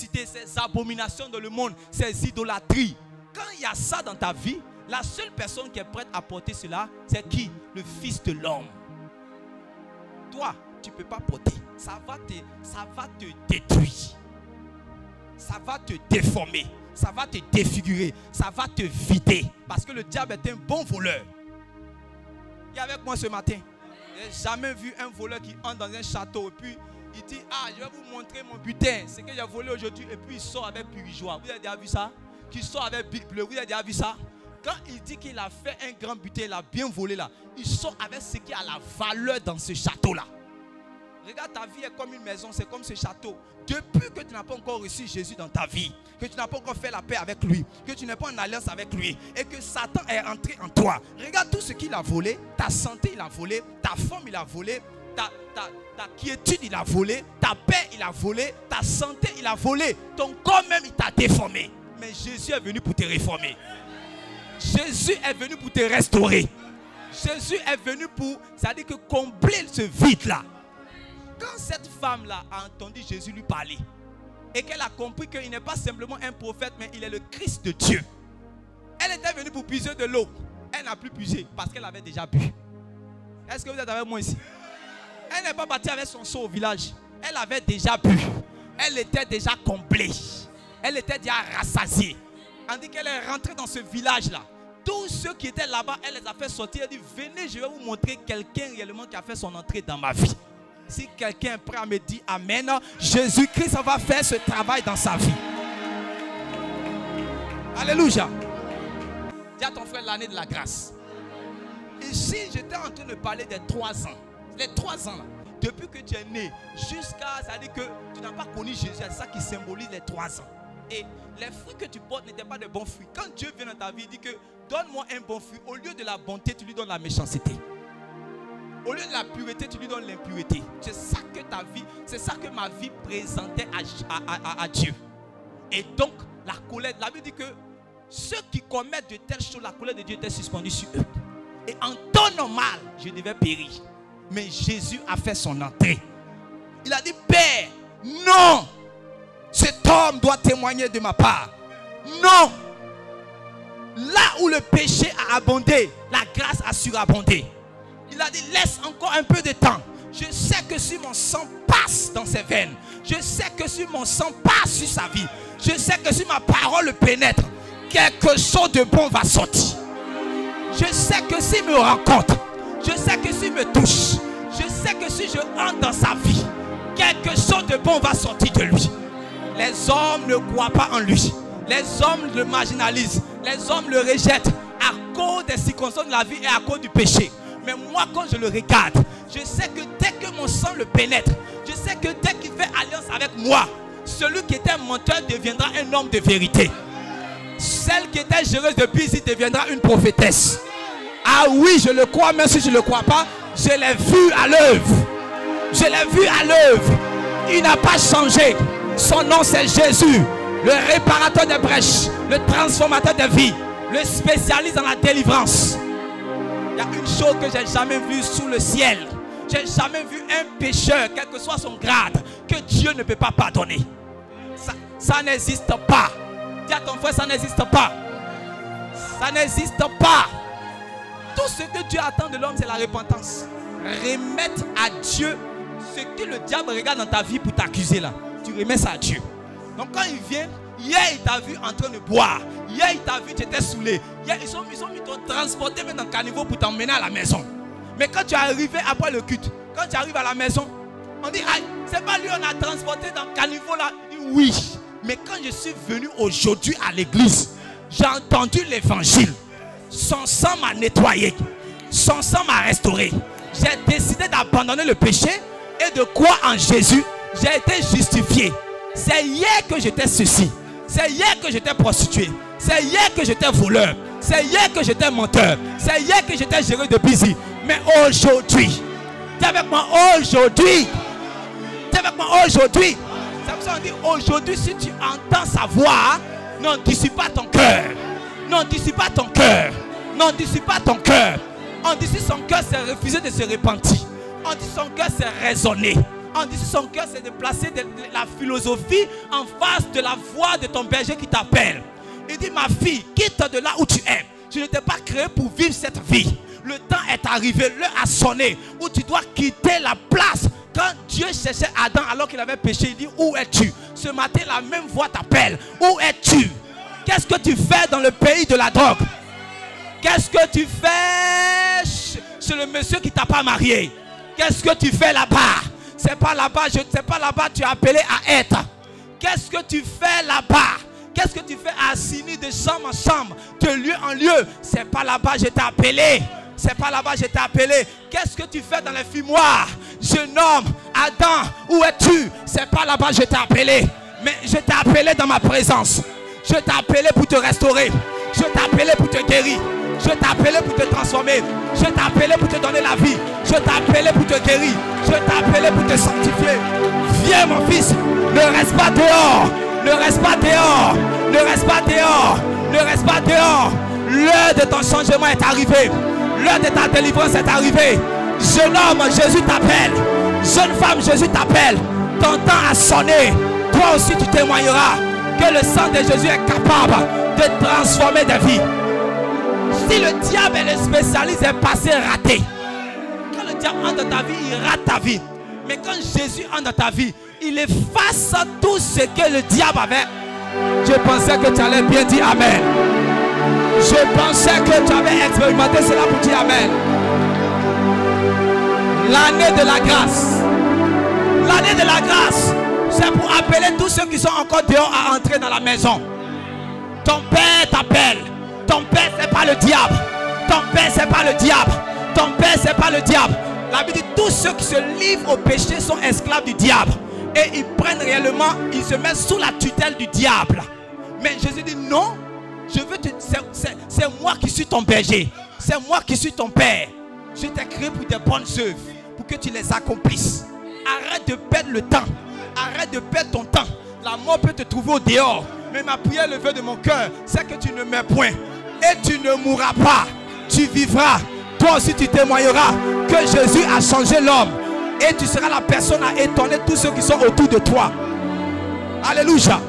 impudicité, ces abominations dans le monde, ces idolâtries. Quand il y a ça dans ta vie, la seule personne qui est prête à porter cela, c'est qui? Le Fils de l'homme. Toi, tu ne peux pas porter. Ça va te détruire. Ça va te déformer. Ça va te défigurer. Ça va te vider. Parce que le diable est un bon voleur. Il est avec moi ce matin. Je n'ai jamais vu un voleur qui entre dans un château et puis il dit, ah, je vais vous montrer mon butin, ce que j'ai volé aujourd'hui, et puis il sort avec purigeoire. Vous avez déjà vu ça? Qui sort avec Bic bleu, vous avez déjà vu ça? Quand il dit qu'il a fait un grand butin, il a bien volé là, il sort avec ce qui a la valeur dans ce château là. Regarde, ta vie est comme une maison, c'est comme ce château. Depuis que tu n'as pas encore reçu Jésus dans ta vie, que tu n'as pas encore fait la paix avec lui, que tu n'es pas en alliance avec lui, et que Satan est entré en toi. Regarde tout ce qu'il a volé, ta santé il a volé, ta forme il a volé, ta quiétude il a volé, ta paix il a volé, ta santé il a volé, ton corps même il t'a déformé. Mais Jésus est venu pour te réformer. Jésus est venu pour te restaurer. Jésus est venu pour, c'est-à-dire que combler ce vide là. Quand cette femme-là a entendu Jésus lui parler et qu'elle a compris qu'il n'est pas simplement un prophète, mais il est le Christ de Dieu. Elle était venue pour puiser de l'eau. Elle n'a plus puisé parce qu'elle avait déjà bu. Est-ce que vous êtes avec moi ici? Elle n'est pas partie avec son seau au village. Elle avait déjà bu. Elle était déjà comblée. Elle était déjà rassasiée. On dit qu'elle est rentrée dans ce village-là. Tous ceux qui étaient là-bas, elle les a fait sortir. Elle dit, venez, je vais vous montrer quelqu'un réellement qui a fait son entrée dans ma vie. Si quelqu'un est prêt à me dire Amen, Jésus-Christ va faire ce travail dans sa vie. Alléluia. Dis à ton frère l'année de la grâce. Ici, j'étais en train de parler des 3 ans. Les 3 ans là. Depuis que tu es né, jusqu'à, c'est-à-dire que tu n'as pas connu Jésus, c'est ça qui symbolise les 3 ans. Et les fruits que tu portes n'étaient pas de bons fruits. Quand Dieu vient dans ta vie, il dit que donne-moi un bon fruit. Au lieu de la bonté, tu lui donnes la méchanceté. Au lieu de la pureté, tu lui donnes l'impureté. C'est ça que ta vie, c'est ça que ma vie présentait à Dieu. Et donc, la colère, la Bible dit que ceux qui commettent de telles choses, la colère de Dieu était suspendue sur eux. Et en temps normal, je devais périr. Mais Jésus a fait son entrée. Il a dit, Père, non, cet homme doit témoigner de ma part. Non. Là où le péché a abondé, la grâce a surabondé. Il a dit, laisse encore un peu de temps. Je sais que si mon sang passe dans ses veines, je sais que si mon sang passe sur sa vie, je sais que si ma parole le pénètre, quelque chose de bon va sortir. Je sais que s'il me rencontre, je sais que s'il me touche, je sais que si je entre dans sa vie, quelque chose de bon va sortir de lui. Les hommes ne croient pas en lui. Les hommes le marginalisent. Les hommes le rejettent à cause des circonstances de la vie et à cause du péché. Mais moi, quand je le regarde, je sais que dès que mon sang le pénètre, je sais que dès qu'il fait alliance avec moi, celui qui était un menteur deviendra un homme de vérité. Celle qui était géreuse de bise deviendra une prophétesse. Ah oui, je le crois, même si je ne le crois pas, je l'ai vu à l'œuvre. Je l'ai vu à l'œuvre. Il n'a pas changé. Son nom c'est Jésus, le réparateur des brèches, le transformateur des vies, le spécialiste dans la délivrance. Il y a une chose que j'ai jamais vue sous le ciel. J'ai jamais vu un pécheur, quel que soit son grade, que Dieu ne peut pas pardonner. Ça n'existe pas. Dis à ton frère, ça n'existe pas. Ça n'existe pas. Tout ce que Dieu attend de l'homme, c'est la repentance. Remettre à Dieu ce que le diable regarde dans ta vie pour t'accuser là. Tu remets ça à Dieu. Donc quand il vient, hier il t'a vu en train de boire. Hier il t'a vu, tu étais saoulé. Hier ils ont mis ton transporté dans le caniveau pour t'emmener à la maison. Mais quand tu es arrivé après le culte, quand tu arrives à la maison, on dit, aïe, c'est pas lui on a transporté dans le caniveau là. Il dit oui. Mais quand je suis venu aujourd'hui à l'église, j'ai entendu l'évangile. Son sang m'a nettoyé. Son sang m'a restauré. J'ai décidé d'abandonner le péché et de croire en Jésus. J'ai été justifié. C'est hier que j'étais ceci. C'est hier que j'étais prostitué. C'est hier que j'étais voleur. C'est hier que j'étais menteur. C'est hier que j'étais géré de busy. Mais aujourd'hui, t'es avec moi aujourd'hui. T'es avec moi aujourd'hui. C'est pour ça qu'on dit aujourd'hui, si tu entends sa voix, non, dissipe pas ton cœur. Non, dissipe pas ton cœur. Non, dissipe pas ton cœur. On dit si son cœur s'est refusé de se repentir. On dit son cœur s'est raisonné. En dessous de son cœur, c'est de placer la philosophie en face de la voix de ton berger qui t'appelle. Il dit, ma fille, quitte de là où tu es. Tu ne t'es pas créé pour vivre cette vie. Le temps est arrivé, l'heure a sonné, où tu dois quitter la place. Quand Dieu cherchait Adam alors qu'il avait péché, il dit, où es-tu? Ce matin, la même voix t'appelle. Où es-tu? Qu'est-ce que tu fais dans le pays de la drogue? Qu'est-ce que tu fais chez le monsieur qui t'a pas marié? Qu'est-ce que tu fais là-bas? C'est pas là-bas, tu es appelé à être. Qu'est-ce que tu fais là-bas? Qu'est-ce que tu fais à Assini de chambre en chambre, de lieu en lieu? C'est pas là-bas, je t'ai appelé. C'est pas là-bas, je t'ai appelé. Qu'est-ce que tu fais dans les fumoirs? Jeune homme, Adam, où es-tu? C'est pas là-bas, je t'ai appelé. Mais je t'ai appelé dans ma présence. Je t'ai appelé pour te restaurer. Je t'ai appelé pour te guérir. Je t'ai appelé pour te transformer. Je t'ai appelé pour te donner la vie. Je t'ai appelé pour te guérir. Je t'ai appelé pour te sanctifier. Viens mon fils, ne reste pas dehors. Ne reste pas dehors. Ne reste pas dehors. Ne reste pas dehors. L'heure de ton changement est arrivée. L'heure de ta délivrance est arrivée. Jeune homme, Jésus t'appelle. Jeune femme, Jésus t'appelle. Ton temps a sonné. Toi aussi tu témoigneras que le sang de Jésus est capable de transformer des vies. Si le diable est le spécialiste des passés ratés, quand le diable entre dans ta vie, il rate ta vie. Mais quand Jésus entre dans ta vie, il efface tout ce que le diable avait. Je pensais que tu allais bien dire Amen. Je pensais que tu avais expérimenté cela pour dire Amen. L'année de la grâce. L'année de la grâce, c'est pour appeler tous ceux qui sont encore dehors à entrer dans la maison. Ton père t'appelle. Ton père, c'est pas le diable. Ton père, c'est pas le diable. Ton père, c'est pas le diable. La Bible dit tous ceux qui se livrent au péché sont esclaves du diable. Et ils prennent réellement, ils se mettent sous la tutelle du diable. Mais Jésus dit non, c'est moi qui suis ton berger. C'est moi qui suis ton père. Je t'ai créé pour des bonnes œuvres, pour que tu les accomplisses. Arrête de perdre le temps. Arrête de perdre ton temps. La mort peut te trouver au dehors. Mais ma prière, le vœu de mon cœur, c'est que tu ne meurs point. Et tu ne mourras pas. Tu vivras. Toi aussi tu témoigneras que Jésus a changé l'homme. Et tu seras la personne à étonner tous ceux qui sont autour de toi. Alléluia.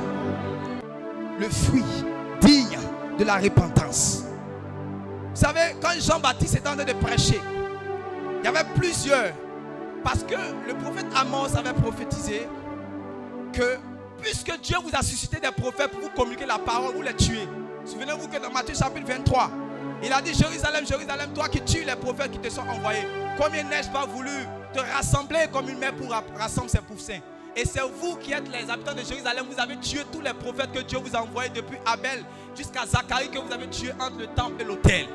Le fruit digne de la repentance. Vous savez, quand Jean-Baptiste était en train de prêcher, il y avait plusieurs. Parce que le prophète Amos avait prophétisé que puisque Dieu vous a suscité des prophètes pour vous communiquer la parole, vous les tuez. Souvenez-vous que dans Matthieu chapitre 23, il a dit Jérusalem, Jérusalem, toi qui tues les prophètes qui te sont envoyés. Combien n'ai-je pas voulu te rassembler comme une mère pour rassembler ses poussins? Et c'est vous qui êtes les habitants de Jérusalem, vous avez tué tous les prophètes que Dieu vous a envoyés depuis Abel jusqu'à Zacharie que vous avez tué entre le temple et l'autel.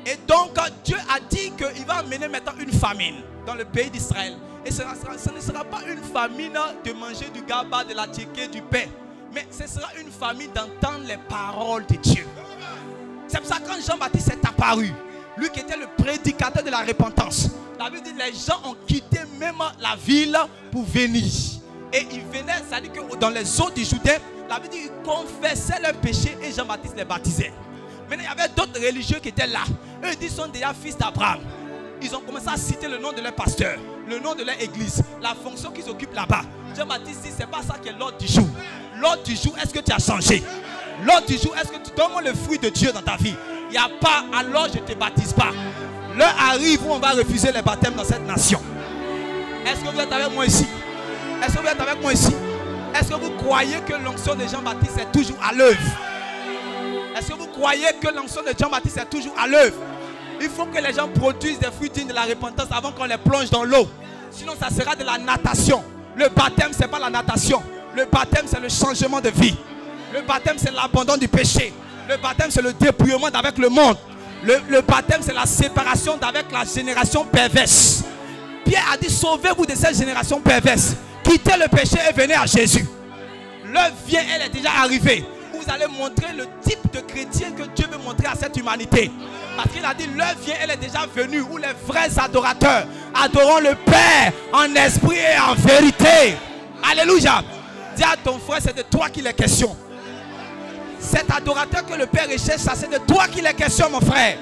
Et donc Dieu a dit qu'il va amener maintenant une famine dans le pays d'Israël. Et ce ne sera pas une famine de manger du gaba, de la tchéké, du pain. Mais ce sera une famine d'entendre les paroles de Dieu. C'est pour ça que quand Jean-Baptiste est apparu, lui qui était le prédicateur de la repentance, la Bible dit que les gens ont quitté même la ville pour venir. Et ils venaient, c'est-à-dire que dans les eaux du Jourdain, la Bible dit qu'ils confessaient leurs péchés et Jean-Baptiste les baptisait. Maintenant, il y avait d'autres religieux qui étaient là. Eux, ils sont déjà fils d'Abraham. Ils ont commencé à citer le nom de leur pasteur, le nom de leur église, la fonction qu'ils occupent là-bas. Jean-Baptiste dit, c'est pas ça qui est l'ordre du jour. L'ordre du jour, est-ce que tu as changé? L'ordre du jour, est-ce que tu donnes le fruit de Dieu dans ta vie? Il n'y a pas, alors je ne te baptise pas. L'heure arrive où on va refuser les baptêmes dans cette nation. Est-ce que vous êtes avec moi ici? Est-ce que vous êtes avec moi ici? Est-ce que vous croyez que l'onction de Jean-Baptiste est toujours à l'œuvre? Est-ce que vous croyez que l'onction de Jean-Baptiste est toujours à l'œuvre? Il faut que les gens produisent des fruits dignes de la repentance avant qu'on les plonge dans l'eau. Sinon, ça sera de la natation. Le baptême, ce n'est pas la natation. Le baptême, c'est le changement de vie. Le baptême, c'est l'abandon du péché. Le baptême, c'est le dépouillement d'avec le monde. Le baptême, c'est la séparation d'avec la génération perverse. Pierre a dit, sauvez-vous de cette génération perverse. Quittez le péché et venez à Jésus. L'heure vient, elle est déjà arrivée. Vous allez montrer le type de chrétien que Dieu veut montrer à cette humanité. Parce qu'il a dit, l'heure vient, elle est déjà venue, où les vrais adorateurs adoreront le Père en esprit et en vérité. Alléluia. Dis à ton frère, c'est de toi qu'il est question. Cet adorateur que le Père recherche, ça c'est de toi qu'il est question, mon frère.